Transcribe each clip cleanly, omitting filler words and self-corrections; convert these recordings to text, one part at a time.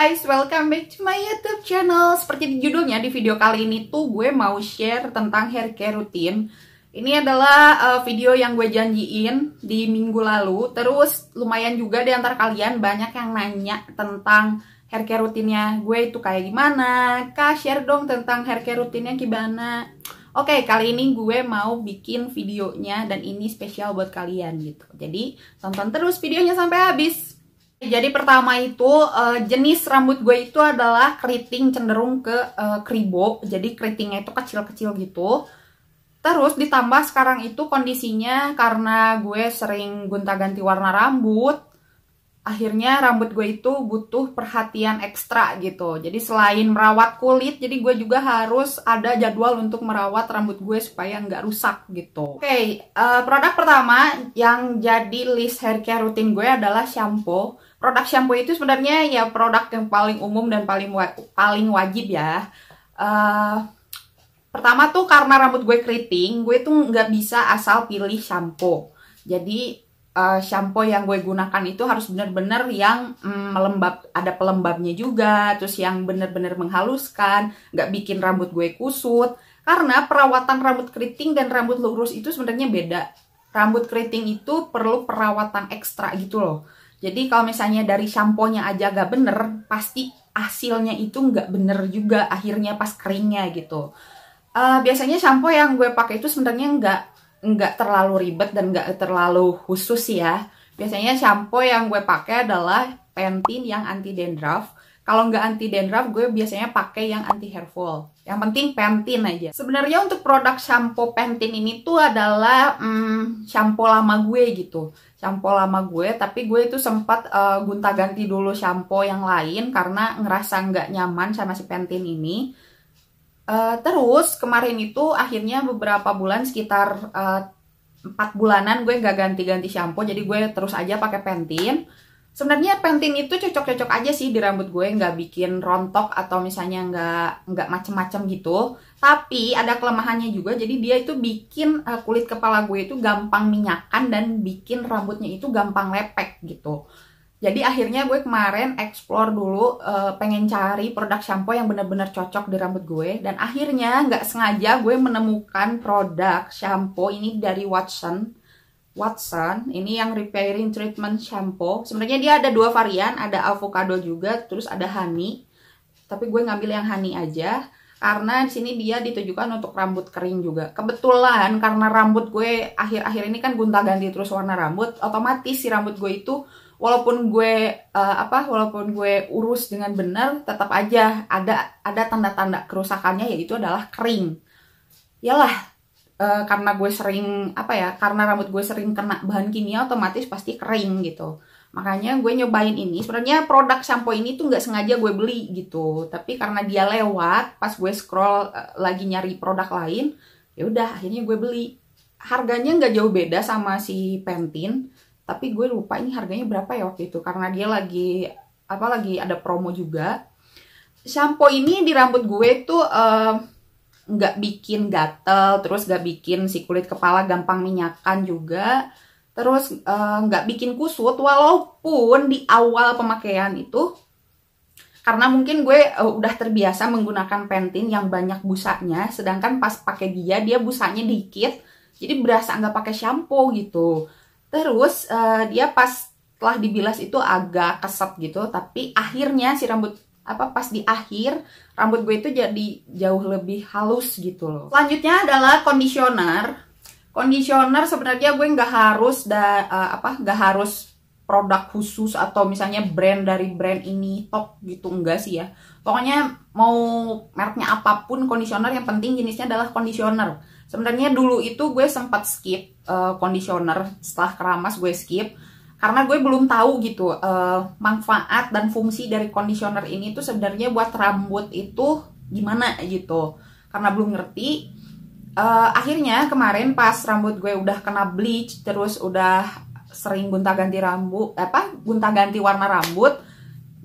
Guys, welcome back to my YouTube channel. Seperti di judulnya, di video kali ini tuh gue mau share tentang hair care rutin. Ini adalah video yang gue janjiin di minggu lalu. Terus lumayan juga di antara kalian banyak yang nanya tentang hair care rutinnya gue itu kayak gimana. Kak, share dong tentang hair care rutinnya gimana. Oke, kali ini gue mau bikin videonya dan ini spesial buat kalian gitu. Jadi tonton terus videonya sampai habis. Jadi pertama itu jenis rambut gue itu adalah keriting cenderung ke kribo. Jadi keritingnya itu kecil-kecil gitu. Terus ditambah sekarang itu kondisinya karena gue sering gonta-ganti warna rambut. Akhirnya rambut gue itu butuh perhatian ekstra gitu. Jadi selain merawat kulit, jadi gue juga harus ada jadwal untuk merawat rambut gue supaya nggak rusak gitu. Oke, produk pertama yang jadi list hair care rutin gue adalah shampoo. Produk shampoo itu sebenarnya ya produk yang paling umum dan paling wajib ya. Pertama tuh karena rambut gue keriting, gue tuh nggak bisa asal pilih shampoo. Jadi shampoo yang gue gunakan itu harus benar-benar yang melembab, ada pelembabnya juga, terus yang benar-benar menghaluskan, nggak bikin rambut gue kusut. Karena perawatan rambut keriting dan rambut lurus itu sebenarnya beda. Rambut keriting itu perlu perawatan ekstra gitu loh. Jadi kalau misalnya dari shampoo-nya aja gak bener, pasti hasilnya itu nggak bener juga akhirnya pas keringnya gitu. Biasanya shampoo yang gue pakai itu sebenarnya nggak terlalu ribet dan nggak terlalu khusus ya. Biasanya shampoo yang gue pakai adalah Pantene yang anti dandruff. Kalau nggak anti dandruff, gue biasanya pakai yang anti hair fall. Yang penting Pantene aja. Sebenarnya untuk produk shampoo Pantene ini tuh adalah shampoo lama gue gitu. Shampoo lama gue, tapi gue itu sempat gonta-ganti dulu shampoo yang lain karena ngerasa nggak nyaman sama si Pantene ini. Terus kemarin itu akhirnya beberapa bulan sekitar 4 bulanan gue nggak ganti-ganti shampoo, jadi gue terus aja pakai Pantene. Sebenarnya Pantene itu cocok-cocok aja sih di rambut gue, nggak bikin rontok atau misalnya nggak macem-macem gitu. Tapi ada kelemahannya juga, jadi dia itu bikin kulit kepala gue itu gampang minyakan dan bikin rambutnya itu gampang lepek gitu. Jadi akhirnya gue kemarin explore dulu, pengen cari produk shampoo yang bener-bener cocok di rambut gue. Dan akhirnya nggak sengaja gue menemukan produk shampoo ini dari Watson, ini yang repairing treatment shampoo. Sebenarnya dia ada 2 varian, ada avocado juga, terus ada honey. Tapi gue ngambil yang honey aja karena di sini dia ditujukan untuk rambut kering juga. Kebetulan karena rambut gue akhir-akhir ini kan gonta-ganti terus warna rambut, otomatis si rambut gue itu walaupun gue urus dengan benar, tetap aja ada tanda-tanda kerusakannya, yaitu adalah kering. Yalah, karena gue sering karena rambut gue sering kena bahan kimia, otomatis pasti kering gitu. Makanya gue nyobain ini. Sebenarnya produk shampoo ini tuh nggak sengaja gue beli gitu, tapi karena dia lewat pas gue scroll lagi nyari produk lain, ya udah akhirnya gue beli. Harganya nggak jauh beda sama si Pantene, tapi gue lupa ini harganya berapa ya waktu itu, karena dia lagi ada promo juga. Shampoo ini di rambut gue tuh nggak bikin gatel, terus nggak bikin si kulit kepala gampang minyakan juga, terus nggak bikin kusut. Walaupun di awal pemakaian itu karena mungkin gue udah terbiasa menggunakan Pantene yang banyak busanya, sedangkan pas pakai dia busanya dikit, jadi berasa nggak pakai shampoo gitu. Terus dia pas setelah dibilas itu agak keset gitu, tapi akhirnya si pas di akhir rambut gue itu jadi jauh lebih halus gitu loh. Selanjutnya adalah conditioner. Conditioner sebenarnya gue nggak harus produk khusus atau misalnya brand dari brand ini top gitu, enggak sih ya. Pokoknya mau mereknya apapun conditioner, yang penting jenisnya adalah conditioner. Sebenarnya dulu itu gue sempat skip conditioner, setelah keramas gue skip karena gue belum tahu gitu manfaat dan fungsi dari conditioner ini tuh sebenarnya buat rambut itu gimana gitu, karena belum ngerti. Akhirnya kemarin pas rambut gue udah kena bleach, terus udah sering gonta-ganti warna rambut,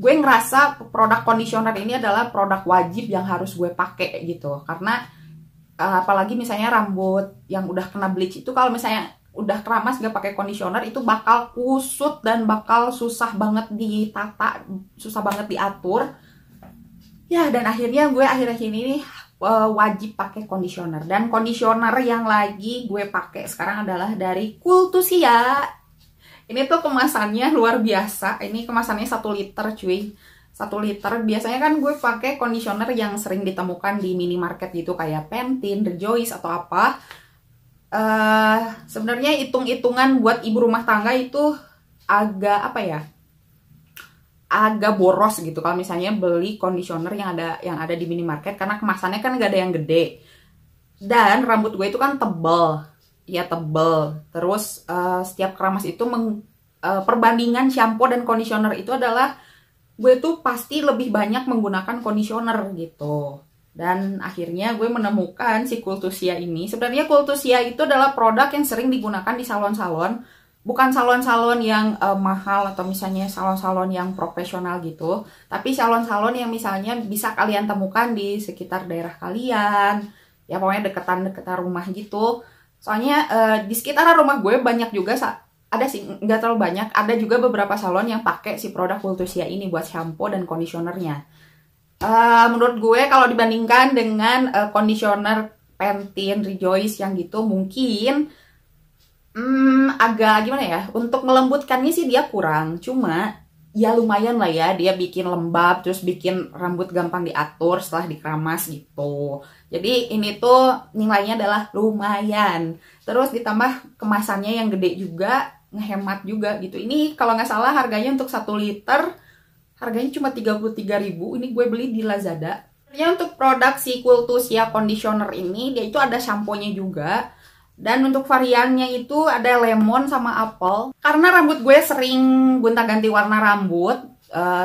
gue ngerasa produk conditioner ini adalah produk wajib yang harus gue pakai gitu. Karena apalagi misalnya rambut yang udah kena bleach itu, kalau misalnya udah keramas gak pakai conditioner itu bakal kusut dan bakal susah banget ditata, susah banget diatur. Ya, dan akhirnya gue akhir-akhir ini wajib pakai conditioner. Dan conditioner yang lagi gue pakai sekarang adalah dari Kultusia. Ini tuh kemasannya luar biasa. Ini kemasannya 1 liter cuy. 1 liter. Biasanya kan gue pakai conditioner yang sering ditemukan di minimarket gitu, kayak Pantene, Rejoice atau apa. Sebenarnya hitung-hitungan buat ibu rumah tangga itu agak apa ya, agak boros gitu kalau misalnya beli conditioner yang ada di minimarket, karena kemasannya kan gak ada yang gede. Dan rambut gue itu kan tebel, ya tebel. Terus setiap keramas itu perbandingan shampoo dan conditioner itu adalah gue tuh pasti lebih banyak menggunakan conditioner gitu. Dan akhirnya gue menemukan si Kultusia ini. Sebenarnya Kultusia itu adalah produk yang sering digunakan di salon-salon. Bukan salon-salon yang mahal atau misalnya salon-salon yang profesional gitu. Tapi salon-salon yang misalnya bisa kalian temukan di sekitar daerah kalian. Ya pokoknya deketan-deketan rumah gitu. Soalnya di sekitar rumah gue banyak juga, ada sih, nggak terlalu banyak. Ada juga beberapa salon yang pakai si produk Kultusia ini buat shampoo dan conditionernya. Menurut gue kalau dibandingkan dengan conditioner Pantene, Rejoice yang gitu mungkin agak gimana ya, untuk melembutkannya sih dia kurang, cuma ya lumayan lah ya, dia bikin lembab, terus bikin rambut gampang diatur setelah dikeramas gitu. Jadi ini tuh nilainya adalah lumayan, terus ditambah kemasannya yang gede juga, ngehemat juga gitu. Ini kalau nggak salah harganya untuk 1 liter harganya cuma 33.000. Ini gue beli di Lazada. Sebenarnya untuk produk si Kultusia conditioner ini dia itu ada shampoo-nya juga. Dan untuk variannya itu ada lemon sama apel. Karena rambut gue sering gonta-ganti warna rambut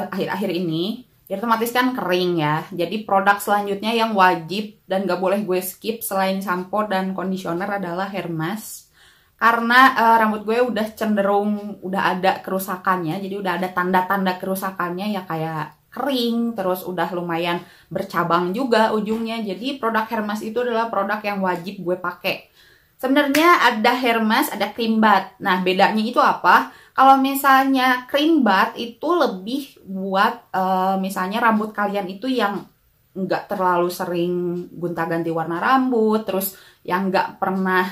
akhir-akhir ini, ya otomatis kan kering ya. Jadi produk selanjutnya yang wajib dan gak boleh gue skip selain shampoo dan conditioner adalah hair mask. Karena rambut gue udah cenderung udah ada kerusakannya, jadi udah ada tanda-tanda kerusakannya ya, kayak kering, terus udah lumayan bercabang juga ujungnya. Jadi produk hair mask itu adalah produk yang wajib gue pakai. Sebenarnya ada hair mask, ada cream bath. Nah, bedanya itu apa? Kalau misalnya cream bath itu lebih buat misalnya rambut kalian itu yang nggak terlalu sering gonta-ganti warna rambut, terus yang nggak pernah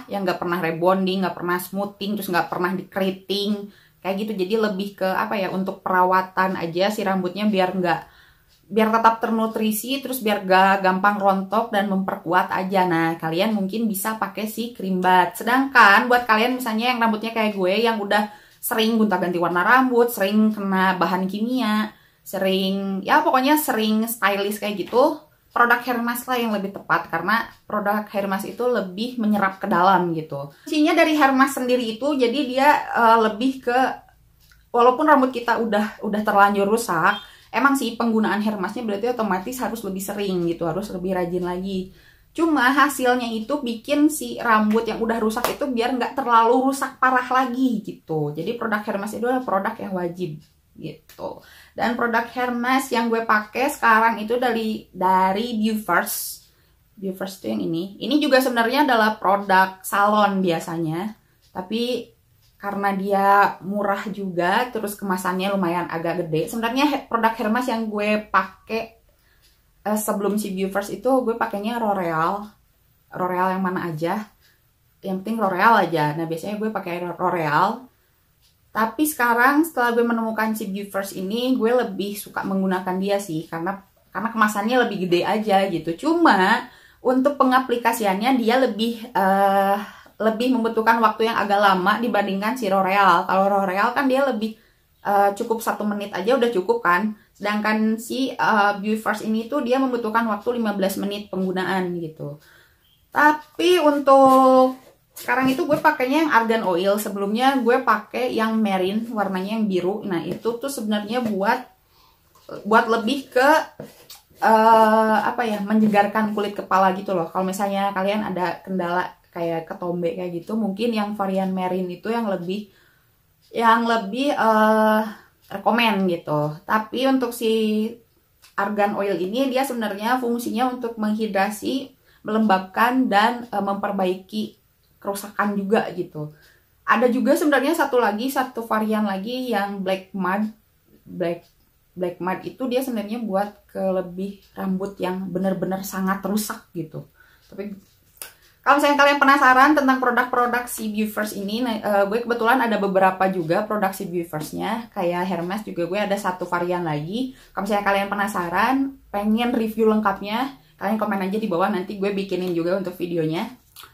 yang nggak pernah rebonding, nggak pernah smoothing, terus nggak pernah dikeriting kayak gitu. Jadi lebih ke apa ya, untuk perawatan aja si rambutnya biar tetap ternutrisi, terus biar gak gampang rontok dan memperkuat aja. Nah, kalian mungkin bisa pakai si cream bath. Sedangkan buat kalian misalnya yang rambutnya kayak gue yang udah sering gonta-ganti warna rambut, sering kena bahan kimia, sering ya pokoknya sering stylish kayak gitu, produk hair mask lah yang lebih tepat, karena produk hair mask itu lebih menyerap ke dalam gitu. Fungsinya dari hair mask sendiri itu, jadi dia lebih ke, walaupun rambut kita udah terlanjur rusak, emang sih penggunaan hair masknya berarti otomatis harus lebih sering gitu, harus lebih rajin lagi. Cuma hasilnya itu bikin si rambut yang udah rusak itu biar nggak terlalu rusak parah lagi gitu. Jadi produk hair mask itu adalah produk yang wajib gitu. Dan produk hair mask yang gue pakai sekarang itu dari Beaufirst. Beaufirst itu yang ini. Ini juga sebenarnya adalah produk salon biasanya, tapi karena dia murah juga, terus kemasannya lumayan agak gede. Sebenarnya produk hair mask yang gue pakai sebelum si Beaufirst itu gue pakainya L'Oreal yang mana aja. Yang penting L'Oreal aja. Nah, biasanya gue pakai L'Oreal. Tapi sekarang setelah gue menemukan si Beaufirst ini, gue lebih suka menggunakan dia sih, karena kemasannya lebih gede aja gitu. Cuma untuk pengaplikasiannya dia lebih membutuhkan waktu yang agak lama dibandingkan si L'Oreal. Kalau L'Oreal kan dia lebih cukup 1 menit aja udah cukup kan. Sedangkan si Beaufirst ini tuh dia membutuhkan waktu 15 menit penggunaan gitu. Tapi untuk sekarang itu gue pakainya yang argan oil. Sebelumnya gue pakai yang marine, warnanya yang biru. Nah, itu tuh sebenarnya buat lebih ke menyegarkan kulit kepala gitu loh. Kalau misalnya kalian ada kendala kayak ketombe kayak gitu, mungkin yang varian marine itu yang lebih rekomen gitu. Tapi untuk si argan oil ini dia sebenarnya fungsinya untuk menghidrasi, melembabkan dan memperbaiki kerusakan juga gitu. Ada juga sebenarnya satu varian lagi yang black mud. Black mud itu dia sebenarnya buat ke lebih rambut yang benar-benar sangat rusak gitu. Tapi kalau misalnya kalian penasaran tentang produk-produk si Beauverse ini, gue kebetulan ada beberapa juga produk si Beauverse-nya. Kayak Hermes juga gue ada satu varian lagi. Kalau misalnya kalian penasaran, pengen review lengkapnya, kalian komen aja di bawah, nanti gue bikinin juga untuk videonya.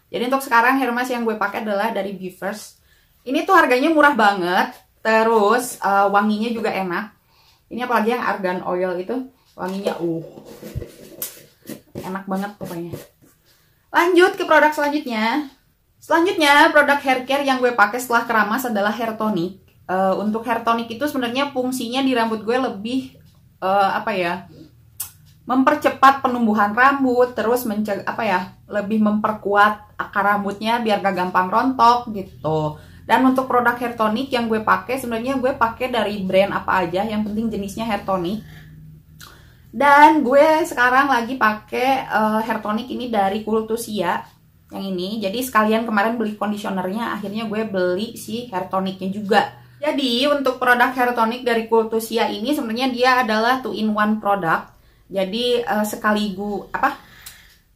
Jadi untuk sekarang Hermes yang gue pakai adalah dari Beauverse. Ini tuh harganya murah banget, terus wanginya juga enak. Ini apalagi yang argan oil itu, wanginya enak banget pokoknya. Lanjut ke produk selanjutnya. Selanjutnya produk hair care yang gue pakai setelah keramas adalah hair tonic. Untuk hair tonic itu sebenarnya fungsinya di rambut gue lebih mempercepat penumbuhan rambut, terus lebih memperkuat akar rambutnya biar gak gampang rontok gitu. Dan untuk produk hair tonic yang gue pakai, sebenarnya gue pakai dari brand apa aja, yang penting jenisnya hair tonic. Dan gue sekarang lagi pakai hair tonic ini dari Kultusia yang ini. Jadi sekalian kemarin beli conditionernya, akhirnya gue beli si hair tonicnya juga. Jadi untuk produk hair tonic dari Kultusia ini sebenarnya dia adalah 2-in-1 produk. Jadi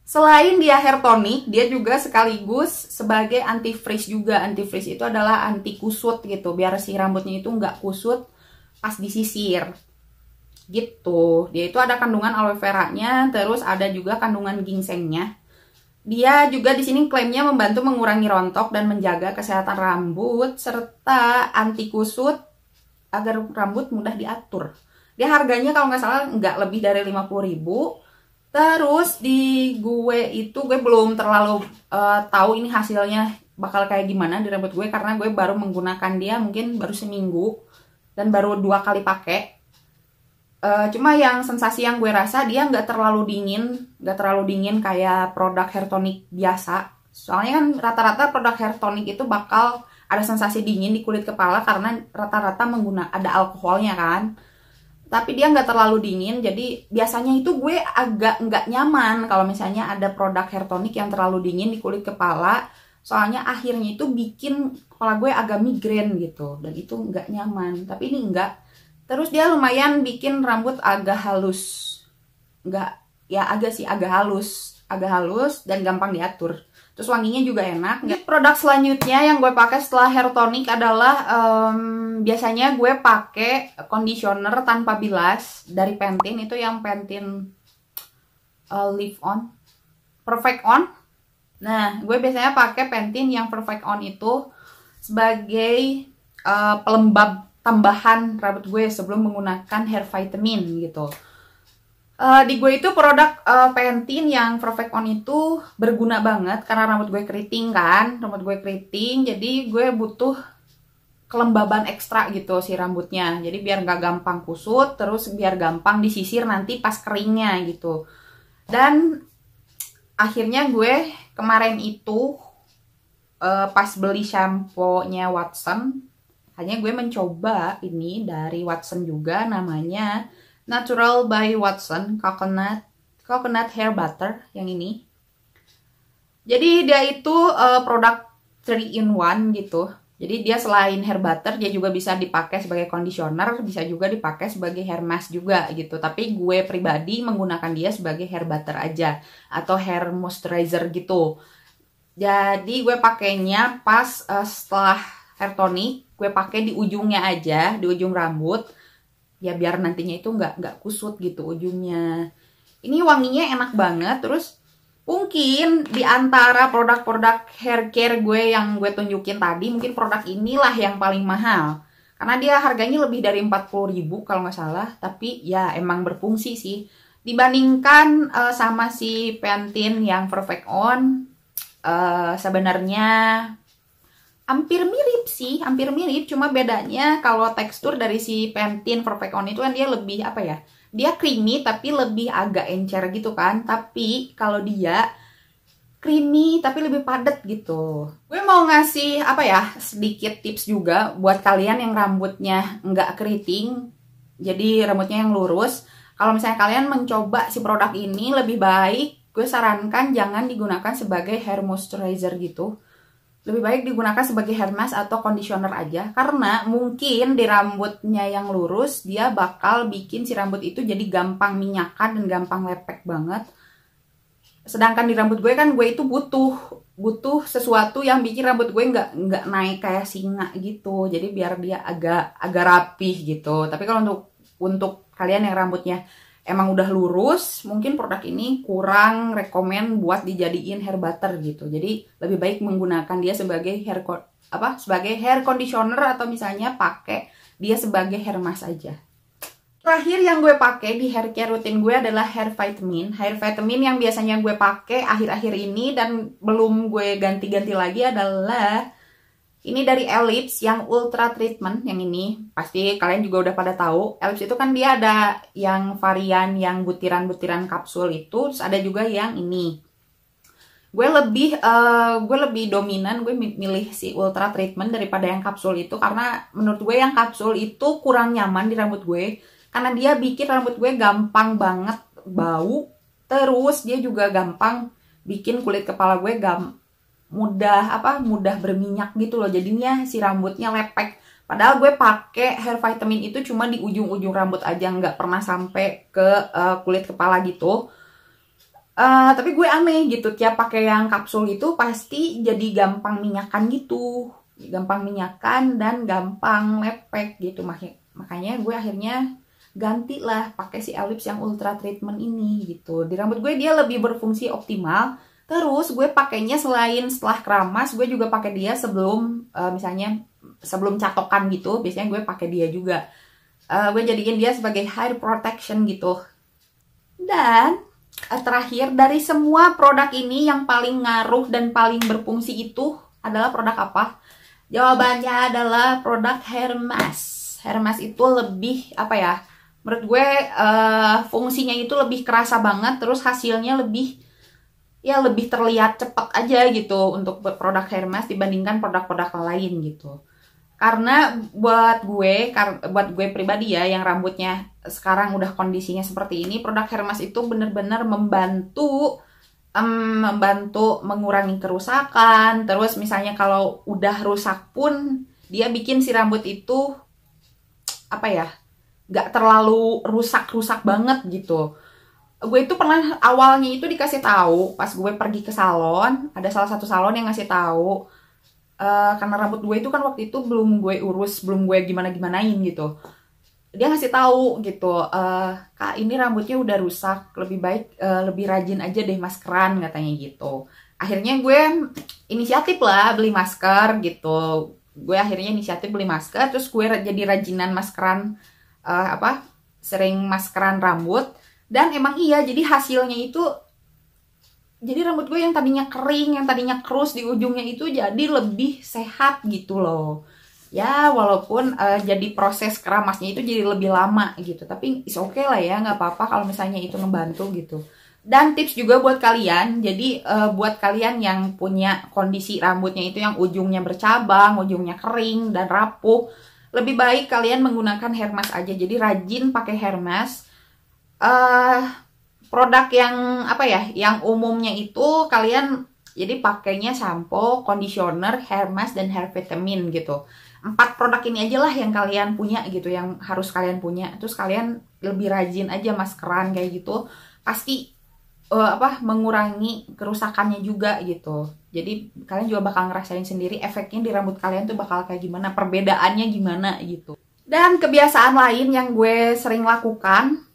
selain dia hair tonic, dia juga sekaligus sebagai anti frizz juga. Anti frizz itu adalah anti kusut gitu, biar si rambutnya itu nggak kusut pas disisir gitu. Dia itu ada kandungan aloe vera-nya, terus ada juga kandungan ginsengnya. Dia juga di sini klaimnya membantu mengurangi rontok dan menjaga kesehatan rambut serta anti kusut agar rambut mudah diatur. Dia harganya kalau nggak salah nggak lebih dari 50.000. Terus di gue belum terlalu tahu ini hasilnya bakal kayak gimana di rambut gue, karena gue baru menggunakan dia mungkin baru seminggu dan baru 2 kali pakai. Cuma yang sensasi yang gue rasa dia nggak terlalu dingin kayak produk hair tonic biasa. Soalnya kan rata-rata produk hair tonic itu bakal ada sensasi dingin di kulit kepala karena rata-rata ada alkoholnya kan. Tapi dia nggak terlalu dingin, jadi biasanya itu gue agak nggak nyaman kalau misalnya ada produk hair tonic yang terlalu dingin di kulit kepala. Soalnya akhirnya itu bikin kepala gue agak migrain gitu, dan itu nggak nyaman. Tapi ini enggak. Terus dia lumayan bikin rambut agak halus. Agak halus dan gampang diatur. Terus wanginya juga enak. Produk selanjutnya yang gue pakai setelah hair tonic adalah biasanya gue pakai conditioner tanpa bilas dari Pantene. Itu yang Pantene Live On, Perfect On. Nah, gue biasanya pakai Pantene yang Perfect On itu sebagai pelembab tambahan rambut gue sebelum menggunakan hair vitamin gitu. Di gue itu produk Pantene yang Perfect On itu berguna banget karena rambut gue keriting kan, jadi gue butuh kelembaban ekstra gitu si rambutnya, jadi biar nggak gampang kusut, terus biar gampang disisir nanti pas keringnya gitu. Dan akhirnya gue kemarin itu pas beli shampoo-nya Watson, hanya gue mencoba ini dari Watson juga, namanya Natural by Watson Coconut Hair Butter yang ini. Jadi dia itu produk 3-in-1 gitu. Jadi dia selain hair butter, dia juga bisa dipakai sebagai conditioner, bisa juga dipakai sebagai hair mask juga gitu. Tapi gue pribadi menggunakan dia sebagai hair butter aja atau hair moisturizer gitu. Jadi gue pakainya pas setelah hair tonic, gue pakai di ujungnya aja, di ujung rambut. Ya biar nantinya itu nggak kusut gitu ujungnya. Ini wanginya enak banget. Terus mungkin di antara produk-produk hair care gue yang gue tunjukin tadi, mungkin produk inilah yang paling mahal. Karena dia harganya lebih dari 40.000 kalau nggak salah. Tapi ya emang berfungsi sih. Dibandingkan sama si Pantene yang Perfect On, sebenarnya hampir mirip, cuma bedanya kalau tekstur dari si Pantene Perfect On itu kan dia lebih dia creamy tapi lebih agak encer gitu kan. Tapi kalau dia creamy tapi lebih padat gitu. Gue mau ngasih sedikit tips juga buat kalian yang rambutnya nggak keriting, jadi rambutnya yang lurus. Kalau misalnya kalian mencoba si produk ini, lebih baik gue sarankan jangan digunakan sebagai hair moisturizer gitu. lebih baik digunakan sebagai hair mask atau conditioner aja, karena mungkin di rambutnya yang lurus dia bakal bikin si rambut itu jadi gampang minyakan dan gampang lepek banget. Sedangkan di rambut gue kan, gue itu butuh sesuatu yang bikin rambut gue nggak naik kayak singa gitu, jadi biar dia agak rapih gitu. Tapi kalau untuk kalian yang rambutnya emang udah lurus, mungkin produk ini kurang rekomen buat dijadiin hair butter gitu. Jadi lebih baik menggunakan dia sebagai sebagai hair conditioner, atau misalnya pakai dia sebagai hair mask aja. Terakhir yang gue pakai di hair care rutin gue adalah hair vitamin. Hair vitamin yang biasanya gue pakai akhir-akhir ini dan belum gue ganti-ganti lagi adalah ini dari Ellipse yang Ultra Treatment. Yang ini pasti kalian juga udah pada tahu. Ellipse itu kan dia ada yang varian yang butiran-butiran kapsul itu, terus ada juga yang ini. Gue lebih dominan gue milih si Ultra Treatment daripada yang kapsul itu, karena menurut gue yang kapsul itu kurang nyaman di rambut gue. Karena dia bikin rambut gue gampang banget bau. Terus dia juga gampang bikin kulit kepala gue mudah berminyak gitu loh. Jadinya si rambutnya lepek. Padahal gue pakai hair vitamin itu cuma di ujung-ujung rambut aja, nggak pernah sampai ke kulit kepala gitu. Tapi gue aneh gitu, tiap pakai yang kapsul itu pasti jadi gampang minyakan gitu. Gampang minyakan dan gampang lepek gitu. Makanya gue akhirnya gantilah pakai si Ellipse yang Ultra Treatment ini gitu. Di rambut gue dia lebih berfungsi optimal. Terus gue pakainya selain setelah keramas, gue juga pakai dia sebelum misalnya sebelum catokan gitu. Biasanya gue pakai dia juga. Gue jadiin dia sebagai hair protection gitu. Dan terakhir, dari semua produk ini yang paling ngaruh dan paling berfungsi itu adalah produk apa? Jawabannya adalah produk hair mask. Hair mask itu lebih menurut gue fungsinya itu lebih kerasa banget, terus hasilnya lebih terlihat cepat aja gitu untuk produk hair mask dibandingkan produk-produk lain gitu. Karena buat gue pribadi ya, yang rambutnya sekarang udah kondisinya seperti ini, produk hair mask itu bener-bener membantu mengurangi kerusakan. Terus misalnya kalau udah rusak pun dia bikin si rambut itu gak terlalu rusak banget gitu. Gue itu pernah awalnya itu dikasih tahu pas gue pergi ke salon, ada salah satu salon yang ngasih tahu karena rambut gue itu kan waktu itu belum gue urus, belum gue gimanain gitu. Dia ngasih tahu gitu, Kak, ini rambutnya udah rusak, lebih baik lebih rajin aja deh maskeran, katanya gitu. Akhirnya gue inisiatif lah beli masker gitu. Gue akhirnya inisiatif beli masker, terus gue jadi rajinan maskeran, sering maskeran rambut. Dan emang iya, jadi hasilnya itu, jadi rambut gue yang tadinya kering, yang tadinya kerus di ujungnya itu jadi lebih sehat gitu loh. Ya walaupun jadi proses keramasnya itu jadi lebih lama gitu, tapi is okay lah ya, nggak apa-apa kalau misalnya itu ngebantu gitu. Dan tips juga buat kalian, jadi buat kalian yang punya kondisi rambutnya itu yang ujungnya bercabang, ujungnya kering dan rapuh, lebih baik kalian menggunakan hair mask aja. Jadi rajin pakai hair mask. Produk yang yang umumnya itu kalian jadi pakainya shampoo, conditioner, hair mask, dan hair vitamin gitu. 4 produk ini aja lah yang kalian punya gitu, yang harus kalian punya. Terus kalian lebih rajin aja maskeran kayak gitu, pasti mengurangi kerusakannya juga gitu. Jadi kalian juga bakal ngerasain sendiri efeknya di rambut kalian tuh bakal kayak gimana, perbedaannya gimana gitu. Dan kebiasaan lain yang gue sering lakukan,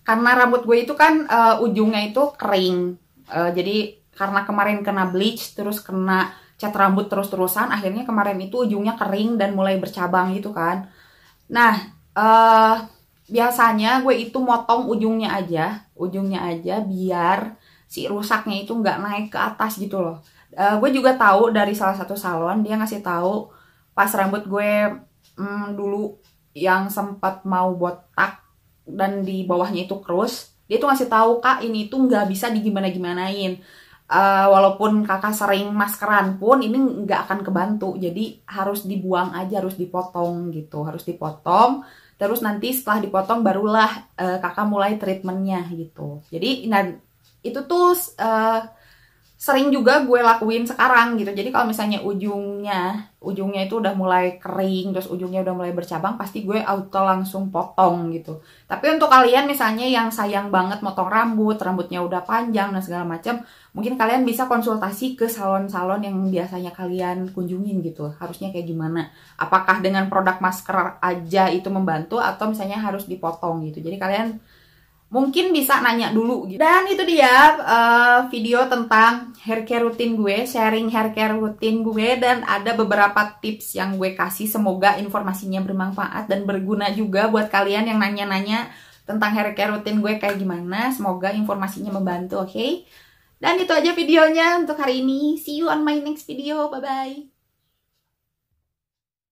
karena rambut gue itu kan ujungnya itu kering, jadi karena kemarin kena bleach, terus kena cat rambut terus-terusan, akhirnya kemarin itu ujungnya kering dan mulai bercabang gitu kan. Nah, biasanya gue itu motong ujungnya aja biar si rusaknya itu nggak naik ke atas gitu loh. Gue juga tahu dari salah satu salon, dia ngasih tahu pas rambut gue dulu yang sempat mau botak dan di bawahnya itu kerus, dia tuh ngasih tahu, Kak, ini tuh nggak bisa digimana-gimanain. Walaupun kakak sering maskeran pun ini nggak akan kebantu, jadi harus dibuang aja, harus dipotong gitu, harus dipotong. Terus nanti setelah dipotong barulah kakak mulai treatmentnya gitu. Jadi itu tuh sering juga gue lakuin sekarang gitu. Jadi kalau misalnya ujungnya itu udah mulai kering, terus ujungnya udah mulai bercabang, pasti gue auto langsung potong gitu. Tapi untuk kalian misalnya yang sayang banget motong rambutnya udah panjang dan segala macam, mungkin kalian bisa konsultasi ke salon-salon yang biasanya kalian kunjungin gitu. Harusnya kayak gimana? Apakah dengan produk masker aja itu membantu atau misalnya harus dipotong gitu. Jadi kalian mungkin bisa nanya dulu gitu. Dan itu dia video tentang hair care rutin gue, sharing hair care rutin gue, dan ada beberapa tips yang gue kasih. Semoga informasinya bermanfaat dan berguna juga buat kalian yang nanya-nanya tentang hair care rutin gue kayak gimana. Semoga informasinya membantu, oke? Dan itu aja videonya untuk hari ini. See you on my next video. Bye-bye.